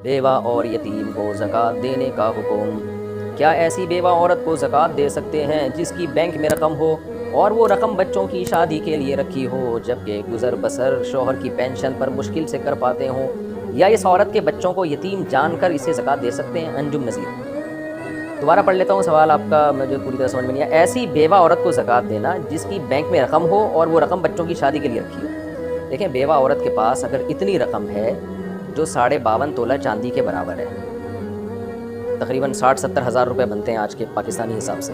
بیوہ اور یتیم کو زکوٰۃ دینے کا حکم۔ کیا ایسی بیوہ عورت کو زکوٰۃ دے سکتے ہیں جس کی بینک میں رقم ہو اور وہ رقم بچوں کی شادی کے لیے رکھی ہو، جبکہ گزر بسر شوہر کی پینشن پر مشکل سے کر پاتے ہوں، یا اس عورت کے بچوں کو یتیم جان کر اسے زکوٰۃ دے سکتے ہیں؟ انجم نذیر۔ دوبارہ پڑھ لیتا ہوں سوال آپ کا، مجھے پوری طرح سمجھ میں نہیں آیا۔ ایسی بیوہ عورت کو زکوٰۃ دینا جس کی بینک میں رقم ہو اور وہ رقم بچوں کی شادی کے لیے رکھی ہو۔ دیکھیں، بیوہ عورت کے پاس اگر اتنی رقم ہے جو 52.5 تولہ چاندی کے برابر ہے، تقریباً 60-70 ہزار روپے بنتے ہیں آج کے پاکستانی حساب سے،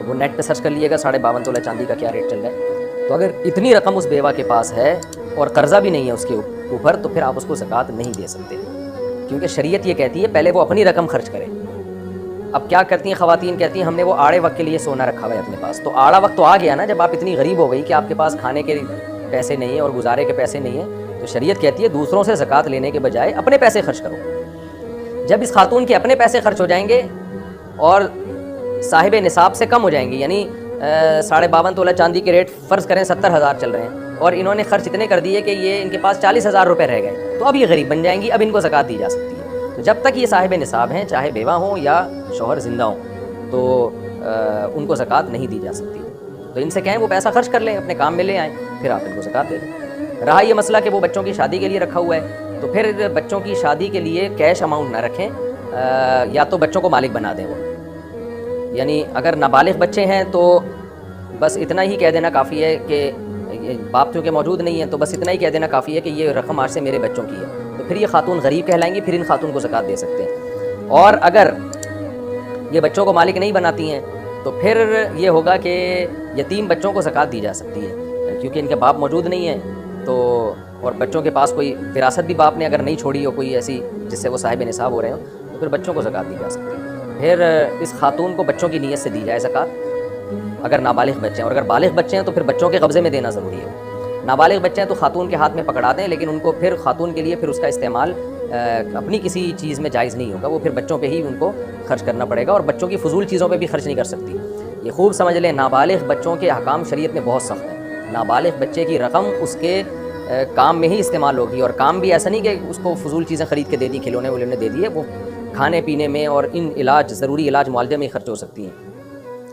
وہ نیٹ پہ سرچ کر لیے گا 52.5 تولہ چاندی کا کیا ریٹ چل رہا ہے۔ تو اگر اتنی رقم اس بیوہ کے پاس ہے اور قرضہ بھی نہیں ہے اس کے اوپر، تو پھر آپ اس کو زکوٰۃ نہیں دے سکتے، کیونکہ شریعت یہ کہتی ہے پہلے وہ اپنی رقم خرچ کرے۔ اب کیا کرتی ہیں خواتین؟ کہتی ہیں ہم نے وہ آڑے وقت کے لیے سونا رکھا ہوا ہے اپنے پاس، تو آڑا وقت تو آ گیا نا جب آپ اتنی غریب ہو گئی کہ آپ کے پاس کھانے کے پیسے نہیں ہیں اور گزارے کے پیسے نہیں ہیں، تو شریعت کہتی ہے دوسروں سے زکوٰۃ لینے کے بجائے اپنے پیسے خرچ کرو۔ جب اس خاتون کے اپنے پیسے خرچ ہو جائیں گے اور صاحب نصاب سے کم ہو جائیں گے، یعنی 52.5 تولہ چاندی کے ریٹ فرض کریں 70 ہزار چل رہے ہیں، اور انہوں نے خرچ اتنے کر دیے کہ یہ ان کے پاس 40 ہزار روپے رہ گئے، تو اب یہ غریب بن جائیں گی، اب ان کو زکوٰۃ دی جا سکتی ہے۔ تو جب تک یہ صاحب نصاب ہیں، چاہے بیوہ ہوں یا شوہر زندہ ہوں، تو ان کو زکوٰۃ نہیں دی جا سکتی۔ تو ان سے کہیں وہ پیسہ خرچ کر لیں، اپنے کام میں لے آئیں، پھر آپ ان کو زکوٰۃ دے دیں۔ رہا یہ مسئلہ کہ وہ بچوں کی شادی کے لیے رکھا ہوا ہے، تو پھر بچوں کی شادی کے لیے کیش اماؤنٹ نہ رکھیں، یا تو بچوں کو مالک بنا دیں وہ، یعنی اگر نابالغ بچے ہیں تو بس اتنا ہی کہہ دینا کافی ہے کہ باپ چونکہ موجود نہیں ہے، تو بس اتنا ہی کہہ دینا کافی ہے کہ یہ رقم آج سے میرے بچوں کی ہے، تو پھر یہ خاتون غریب کہلائیں گی، پھر ان خاتون کو زکوٰۃ دے سکتے ہیں۔ اور اگر یہ بچوں کو مالک نہیں بناتی ہیں تو پھر یہ ہوگا کہ یتیم بچوں کو زکوٰۃ دی جا سکتی ہے، کیونکہ ان کے باپ موجود نہیں ہیں، تو اور بچوں کے پاس کوئی وراثت بھی باپ نے اگر نہیں چھوڑی ہو کوئی ایسی جس سے وہ صاحب نصاب ہو رہے ہوں، تو پھر بچوں کو زکوٰۃ دی جا سکتی ہے۔ پھر اس خاتون کو بچوں کی نیت سے دی جائے زکوٰۃ، اگر نابالغ بچے ہیں، اور اگر بالغ بچے ہیں تو پھر بچوں کے قبضے میں دینا ضروری ہے۔ نابالغ بچے ہیں تو خاتون کے ہاتھ میں پکڑا دیں، لیکن ان کو پھر خاتون کے لیے پھر اس کا استعمال اپنی کسی چیز میں جائز نہیں ہوگا، وہ پھر بچوں پہ ہی ان کو خرچ کرنا پڑے گا، اور بچوں کی فضول چیزوں پہ بھی خرچ نہیں کر سکتی۔ یہ خوب سمجھ لیں، نابالغ بچوں کے احکام شریعت میں بہت سخت ہیں۔ نابالغ بچے کی رقم اس کے کام میں ہی استعمال ہوگی، اور کام بھی ایسا نہیں کہ اس کو فضول چیزیں خرید کے دے دی، کھلونے ولونے دے دیے، وہ کھانے پینے میں اور ان علاج ضروری علاج معالجے میں خرچ ہو سکتی ہیں۔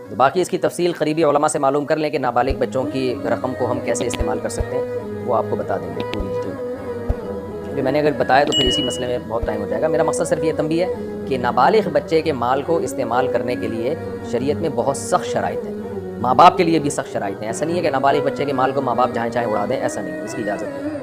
تو باقی اس کی تفصیل قریبی علماء سے معلوم کر لیں کہ نابالغ بچوں کی رقم کو ہم کیسے استعمال کر سکتے ہیں، وہ آپ کو بتا دیں گے پوری ڈیٹیل۔ کیونکہ میں نے اگر بتایا تو پھر اسی مسئلے میں بہت ٹائم ہو جائے گا۔ میرا مقصد صرف یہ تنبیہ ہے کہ نابالغ بچے کے مال کو استعمال کرنے کے لیے شریعت میں بہت سخت شرائط ہیں، ماں باپ کے لیے بھی سخت شرائط ہیں۔ ایسا نہیں ہے کہ نابالغ بچے کے مال کو ماں باپ جہاں چاہیں اڑا دیں، ایسا نہیں، اس کی اجازت نہیں۔